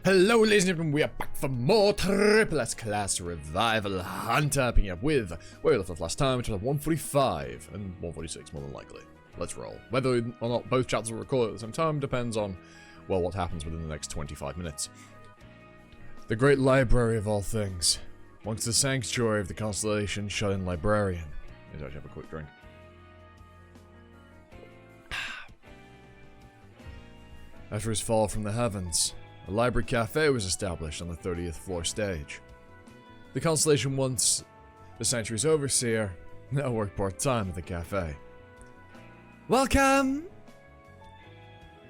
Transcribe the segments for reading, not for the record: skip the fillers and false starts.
Hello ladies and gentlemen, we are back for more Triple S Class Revival Hunter, picking up with where we left off last time, which was 145 and 146 more than likely. Let's roll. Whether or not both chapters will record at the same time depends on, well, what happens within the next 25 minutes. The great library of all things. Once the sanctuary of the constellation shut in librarian. Let's actually have a quick drink. After his fall from the heavens, a library cafe was established on the 30th floor stage. The constellation, once the sanctuary's overseer, now worked part-time at the cafe. Welcome!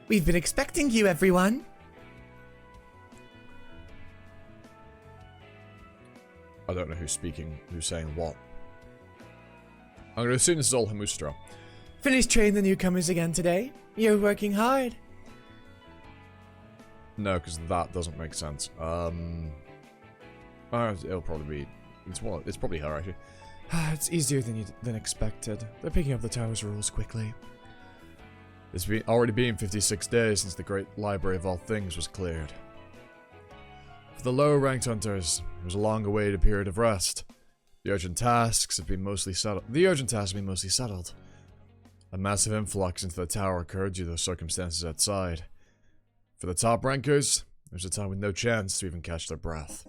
We've been expecting you, everyone. I don't know who's speaking, who's saying what. I'm going to assume this is all Hamustra. Finished training the newcomers again today. You're working hard. No, because that doesn't make sense. It'll probably be... It's probably her, actually. It's easier than expected. They're picking up the tower's rules quickly. It's already been 56 days since the great library of all things was cleared. For the lower-ranked hunters, it was a long-awaited period of rest. The urgent tasks have been mostly settled. A massive influx into the tower occurred due to the circumstances outside. For the top rankers, there's a time with no chance to even catch their breath.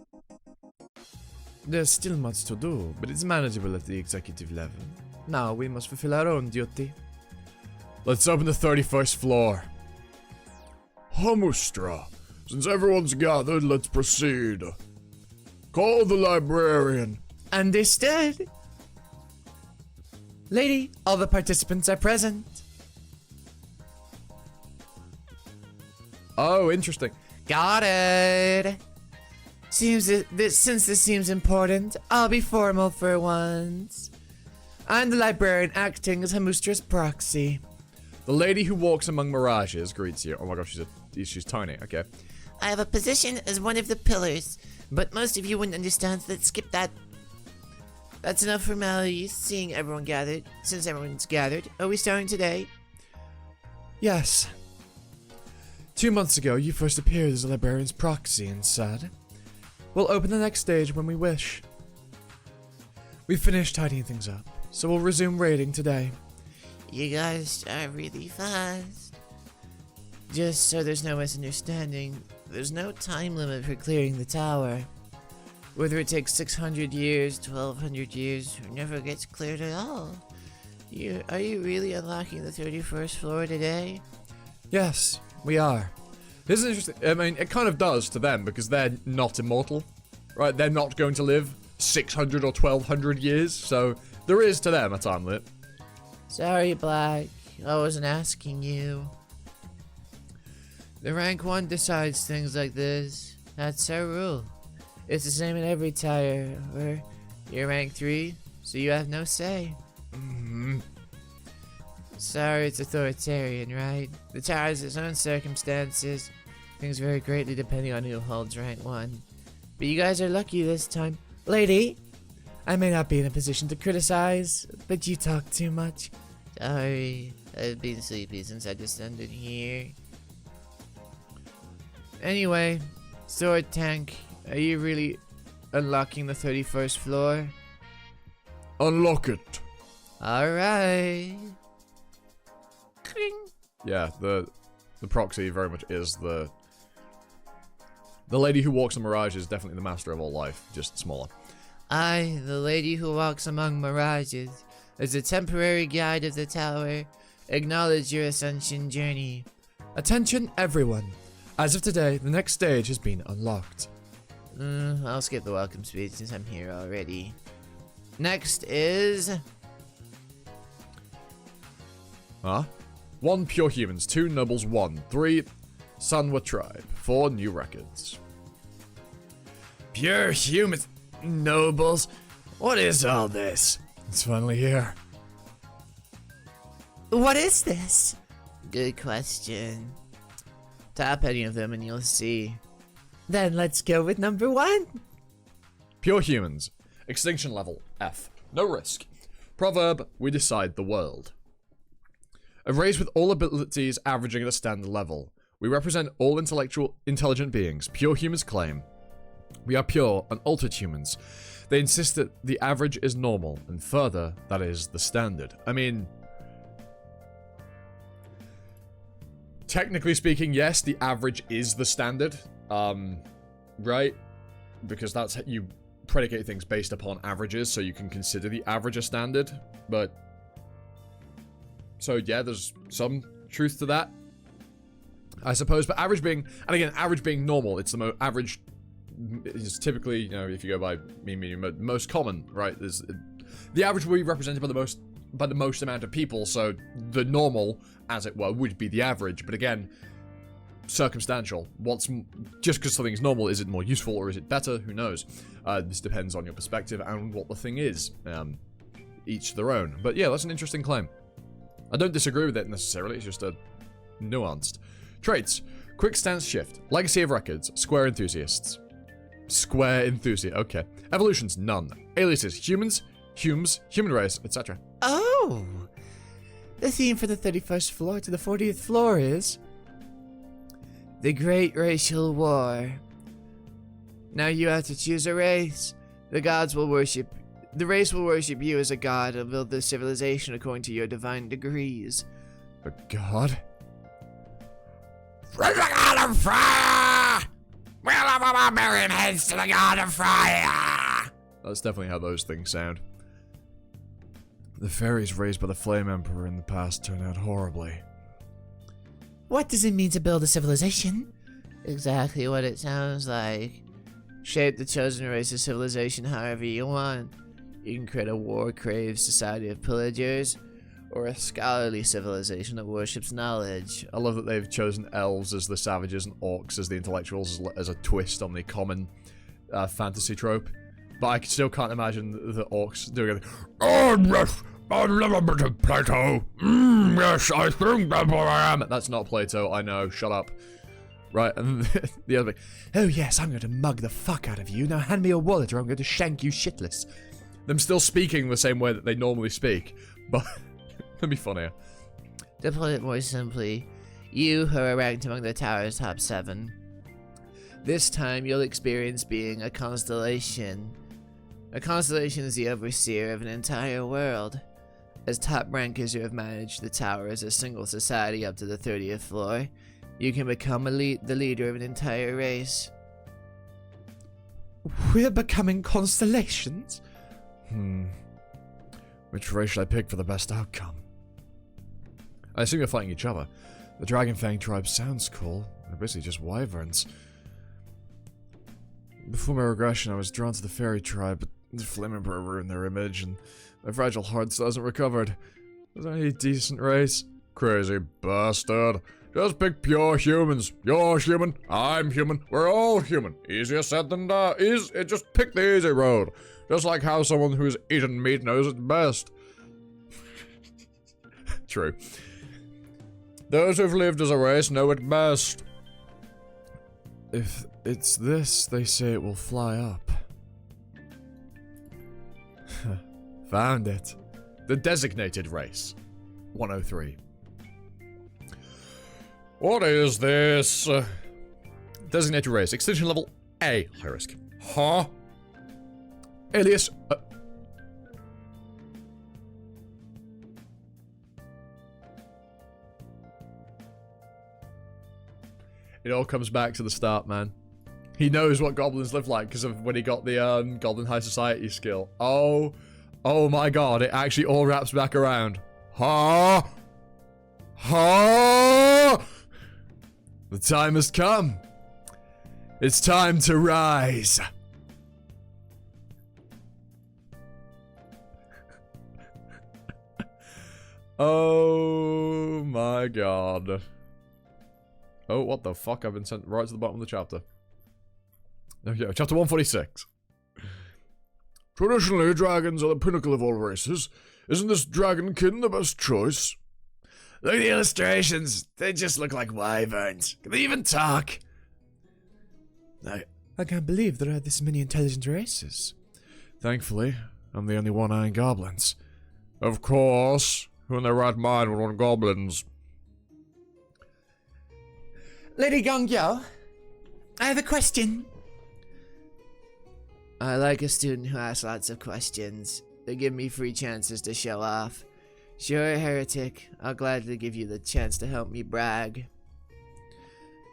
There's still much to do, but it's manageable at the executive level. Now we must fulfill our own duty. Let's open the 31st floor. Hamustra, since everyone's gathered, let's proceed. Call the librarian. Understood. Lady, all the participants are present. Oh, interesting. Got it. Since this seems important, I'll be formal for once. I'm the librarian acting as Hamustra's proxy. The lady who walks among mirages greets you. Oh my gosh, she's tiny. Okay. I have a position as one of the pillars, but most of you wouldn't understand, so let's skip that. That's enough formalities, seeing everyone gathered. Since everyone's gathered, are we starting today? Yes. 2 months ago, you first appeared as a librarian's proxy and said, "We'll open the next stage when we wish." We've finished tidying things up, so we'll resume raiding today. You guys are really fast. Just so there's no misunderstanding, there's no time limit for clearing the tower. Whether it takes 600 years, 1200 years, or never gets cleared at all. Are you really unlocking the 31st floor today? Yes, we are. This is interesting. I mean, it kind of does to them because they're not immortal, right? They're not going to live 600 or 1200 years, so there is to them a time limit. Sorry, Black. I wasn't asking you. The rank 1 decides things like this. That's our rule. It's the same in every tower, where you're rank 3, so you have no say. Sorry, it's authoritarian, right? The tower has its own circumstances. Things vary greatly depending on who holds rank 1. But you guys are lucky this time. Lady, I may not be in a position to criticize, but you talk too much. Sorry, I've been sleepy since I descended here. Anyway, Sword Tank, are you really unlocking the 31st floor? Unlock it. Alright. Yeah, the proxy very much is the lady who walks the mirage is definitely the master of all life, just smaller. I, the lady who walks among mirages, as a temporary guide of the tower, acknowledge your ascension journey. Attention, everyone. As of today, the next stage has been unlocked. I'll skip the welcome speech since I'm here already. Next is... Huh? 1 pure humans, 2 nobles, 1, 3 Sanwa tribe, 4 new records. Pure humans, nobles, what is all this? It's finally here. What is this? Good question. Tap any of them and you'll see. Then let's go with number 1. Pure humans, extinction level F, no risk. Proverb, we decide the world. A race with all abilities averaging at a standard level. We represent all intelligent beings. Pure humans claim. We are pure, unaltered humans. They insist that the average is normal, and further, that is the standard. I mean, technically speaking, yes, the average is the standard. Right? Because that's how you predicate things based upon averages, so you can consider the average a standard. But, so yeah, there's some truth to that, I suppose. But average being, and again, average being normal, it's the average is typically, you know, if you go by mean, median, most common, right? There's the average will be represented by the most amount of people, so the normal, as it were, would be the average. But again, circumstantial. Just because something's normal, is it more useful or is it better? Who knows? This depends on your perspective and what the thing is. Each their own. But yeah, that's an interesting claim. I don't disagree with it necessarily. It's just a nuanced. Traits: quick stance shift, legacy of records, square enthusiasts. Square enthusiast. Okay. Evolutions: none. Aliases: humans, human race, etc. Oh! The theme for the 31st floor to the 40th floor is the Great Racial War. Now you have to choose a race. The race will worship you as a god and build the civilization according to your divine degrees. A god? Bring the god of fire! We'll have a barbarian heads to the god of fire! That's definitely how those things sound. The fairies raised by the Flame Emperor in the past turned out horribly. What does it mean to build a civilization? Exactly what it sounds like. Shape the chosen race's civilization however you want. You can create a war-craved society of pillagers, or a scholarly civilization that worships knowledge. I love that they've chosen elves as the savages and orcs as the intellectuals as a twist on the common fantasy trope. But I still can't imagine the orcs doing it. Oh, yes, I've never been to Plato. Yes, I think that's what I am. That's not Plato, I know, shut up. Right, and the other thing. Oh yes, I'm going to mug the fuck out of you. Now hand me your wallet or I'm going to shank you shitless. Them still speaking the same way that they normally speak, but it'd be funnier. To put it more simply, you who are ranked among the tower's top 7. This time you'll experience being a constellation. A constellation is the overseer of an entire world. As top rankers who have managed the tower as a single society up to the 30th floor, you can become the leader of an entire race. We're becoming constellations? Which race should I pick for the best outcome? I assume you're fighting each other. The Dragonfang tribe sounds cool. They're basically just wyverns. Before my regression, I was drawn to the fairy tribe, but the Flame Emperor ruined their image, and my fragile heart still hasn't recovered. Is there any decent race? Crazy bastard. Just pick pure humans. You're human, I'm human, we're all human. Easier said than done. Just pick the easy road. Just like how someone who's eaten meat knows it best. True. Those who've lived as a race know it best. If it's this, they say it will fly up. Found it. The designated race. 103. What is this? Designated race. Extinction level A. High risk. Huh? Alias. It all comes back to the start, man. He knows what goblins live like because of when he got the Goblin High Society skill. Oh my god, it actually all wraps back around. Ha! Ha! The time has come. It's time to rise. Oh my god. Oh, what the fuck? I've been sent right to the bottom of the chapter. Okay, chapter 146. Traditionally, dragons are the pinnacle of all races. Isn't this dragonkin the best choice? Look at the illustrations. They just look like wyverns. Can they even talk? I can't believe there are this many intelligent races. Thankfully, I'm the only one-eyeing goblins. Of course. Who in their right mind would want goblins? Lady Gongja, I have a question. I like a student who asks lots of questions. They give me free chances to show off. Sure, heretic, I'll gladly give you the chance to help me brag.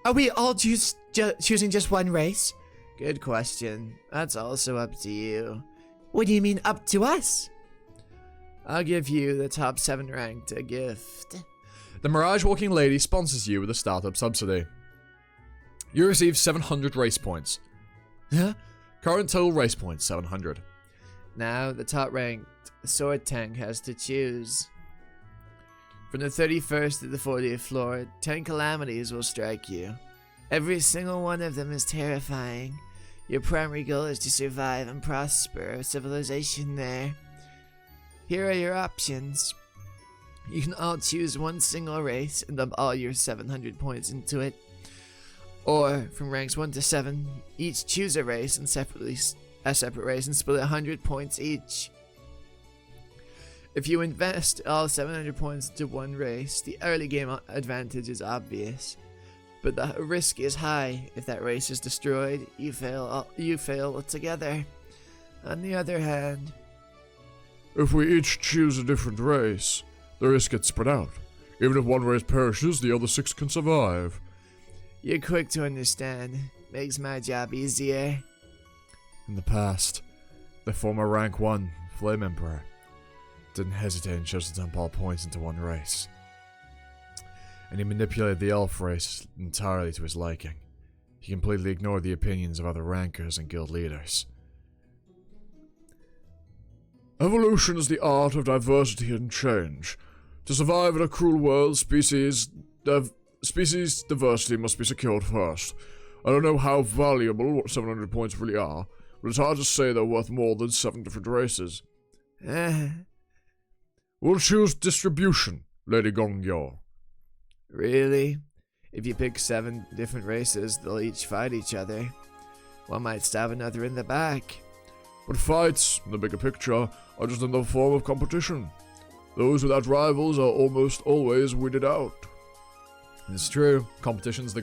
Are we all choosing just one race? Good question. That's also up to you. What do you mean, up to us? I'll give you the top 7 ranked a gift. The Mirage Walking Lady sponsors you with a startup subsidy. You receive 700 race points. Huh? Current total race points, 700. Now, the top ranked sword tank has to choose. From the 31st to the 40th floor, 10 calamities will strike you. Every single one of them is terrifying. Your primary goal is to survive and prosper civilization there. Here are your options. You can all choose one single race and dump all your 700 points into it. Or, from ranks 1 to 7, each choose a race and a separate race and split 100 points each. If you invest all 700 points into one race, the early game advantage is obvious. But the risk is high. If that race is destroyed, you fail altogether. On the other hand, if we each choose a different race, the risk gets spread out. Even if one race perishes, the other 6 can survive. You're quick to understand. Makes my job easier. In the past, the former rank 1 Flame Emperor didn't hesitate and chose to dump all points into one race. And he manipulated the elf race entirely to his liking. He completely ignored the opinions of other rankers and guild leaders. Evolution is the art of diversity and change. To survive in a cruel world, species diversity must be secured first. I don't know how valuable 700 points really are, but it's hard to say they're worth more than 7 different races. We'll choose distribution, Lady Gongja. Really? If you pick 7 different races, they'll each fight each other. One might stab another in the back. But fights, in the bigger picture, are just another form of competition. Those without rivals are almost always weeded out. It's true. Competition is a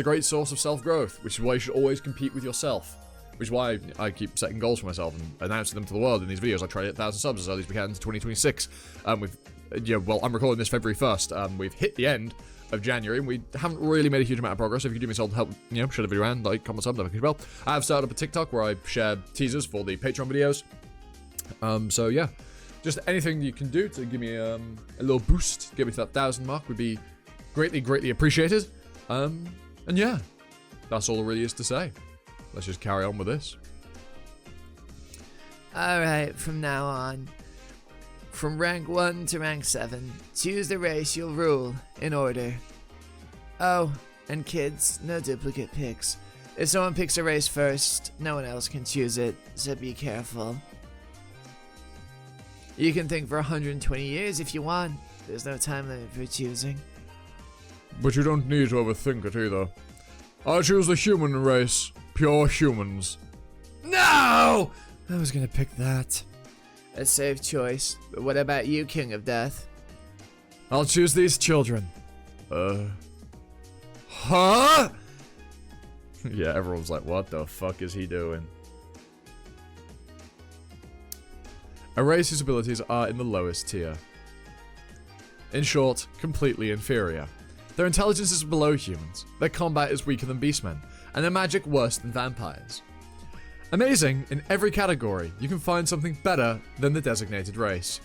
great source of self-growth, which is why you should always compete with yourself. Which is why I keep setting goals for myself and announcing them to the world in these videos. I try to hit 1,000 subs as early as we can to 2026. I'm recording this February 1st. We've hit the end of January, and we haven't really made a huge amount of progress. If you could do me a solid help, share the video around, like, comment, sub, notification bell. I have started up a TikTok where I share teasers for the Patreon videos. So yeah, just anything you can do to give me a little boost, get me to that 1,000 mark would be greatly appreciated. And yeah, that's all there really is to say. Let's just carry on with this. Alright, from now on, from rank 1 to rank 7, choose the race you'll rule, in order. Oh, and kids, no duplicate picks. If someone picks a race first, no one else can choose it, so be careful. You can think for 120 years if you want. There's no time limit for choosing. But you don't need to overthink it either. I choose the human race. Pure humans. No! I was gonna pick that. A safe choice, but what about you, King of Death? I'll choose these children. Huh? Yeah, everyone's like, what the fuck is he doing? A race whose abilities are in the lowest tier. In short, completely inferior. Their intelligence is below humans, their combat is weaker than beastmen, and their magic worse than vampires. Amazing, in every category, you can find something better than the designated race.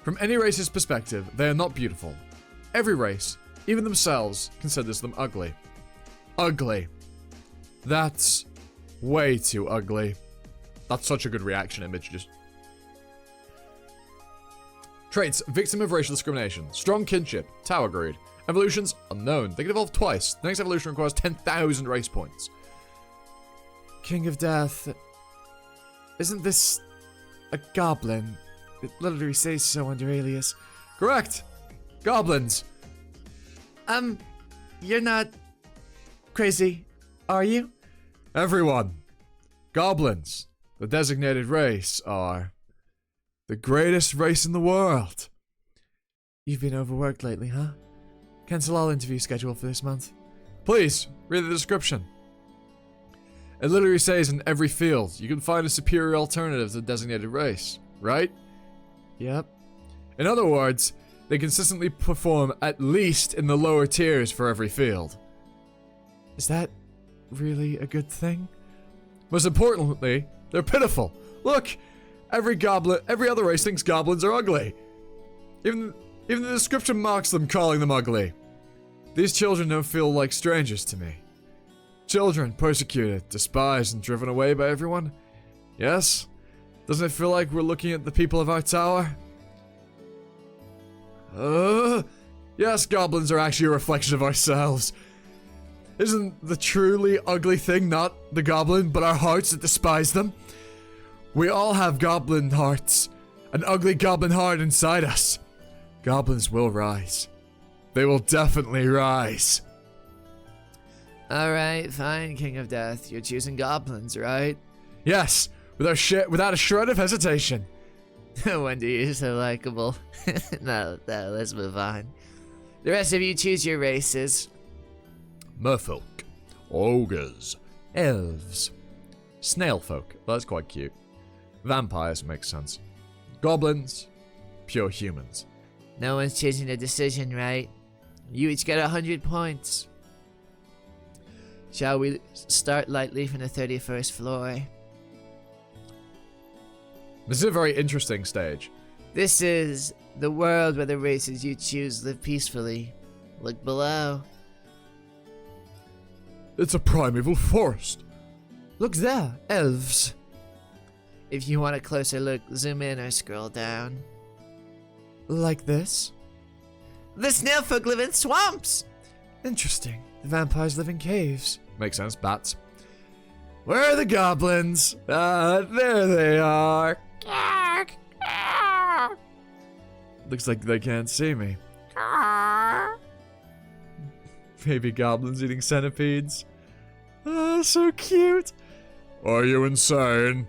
From any race's perspective, they are not beautiful. Every race, even themselves, considers them ugly. Ugly. That's way too ugly. That's such a good reaction image, just... Traits: victim of racial discrimination, strong kinship, tower greed. Evolutions: unknown. They can evolve twice. The next evolution requires 10,000 race points. King of Death. Isn't this a goblin? It literally says so under alias. Correct! Goblins! You're not crazy, are you? Everyone. Goblins, the designated race, are the greatest race in the world. You've been overworked lately, huh? Cancel all interview schedule for this month. Please, read the description. It literally says in every field, you can find a superior alternative to the designated race, right? Yep. In other words, they consistently perform at least in the lower tiers for every field. Is that really a good thing? Most importantly, they're pitiful. Look, every other race thinks goblins are ugly. Even the description mocks them, calling them ugly. These children don't feel like strangers to me. Children persecuted, despised, and driven away by everyone. Yes? Doesn't it feel like we're looking at the people of our tower? Yes, goblins are actually a reflection of ourselves. Isn't the truly ugly thing not the goblin, but our hearts that despise them? We all have goblin hearts. An ugly goblin heart inside us. Goblins will rise. They will definitely rise. Alright, fine, King of Death. You're choosing goblins, right? Yes, without a shred of hesitation. No wonder you're so likable. No, let's move on. The rest of you choose your races. Merfolk, ogres, Elves. snailfolk. Well, that's quite cute. Vampires makes sense. Goblins, pure humans. No one's choosing a decision, right? You each get 100 points. Shall we start lightly from the 31st floor? This is a very interesting stage. This is the world where the races you choose live peacefully. Look below. It's a primeval forest. Look there, elves. If you want a closer look, zoom in or scroll down. Like this? The snailfolk live in swamps! Interesting. The vampires live in caves. Makes sense. Bats. Where are the goblins? There they are. Looks like they can't see me. Baby goblins eating centipedes. Oh, so cute. Are you insane?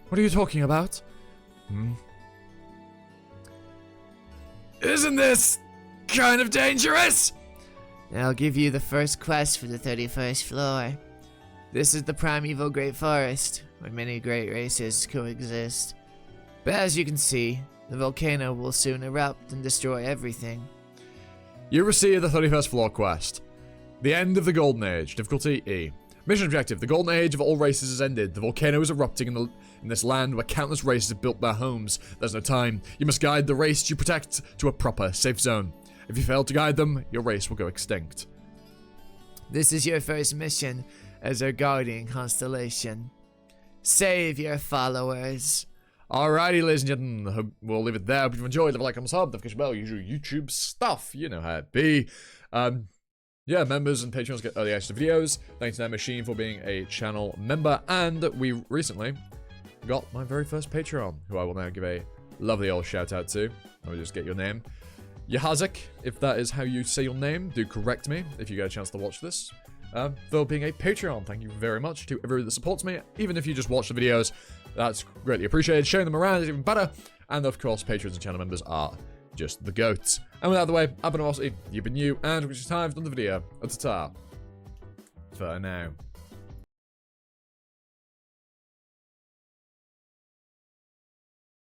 What are you talking about? Isn't this kind of dangerous? I'll give you the first quest for the 31st floor. This is the primeval Great Forest, where many great races coexist. But as you can see, the volcano will soon erupt and destroy everything. You receive the 31st floor quest. The end of the Golden Age. Difficulty E. Mission objective. The Golden Age of all races has ended. The volcano is erupting in this land where countless races have built their homes. There's no time. You must guide the race you protect to a proper, safe zone. If you fail to guide them, your race will go extinct. This is your first mission as our guardian constellation. Save your followers. Alrighty, ladies and gentlemen, hope we'll leave it there. Hope you've enjoyed. Leave a like, comment, sub, notification bell, usual YouTube stuff. You know how it be. Yeah, members and patrons get early access to videos. Thanks to that machine for being a channel member. And we recently got my very first Patreon, who I will now give a lovely old shout out to. Let me just get your name. Yahazik, if that is how you say your name, do correct me if you get a chance to watch this. For being a Patreon, thank you very much to everyone that supports me. Even if you just watch the videos, that's greatly appreciated. Sharing them around is even better. And of course, patrons and channel members are just the goats. And with that out of the way, I've been Aussie, you've been you, and it's time for another video of Tatar. For now.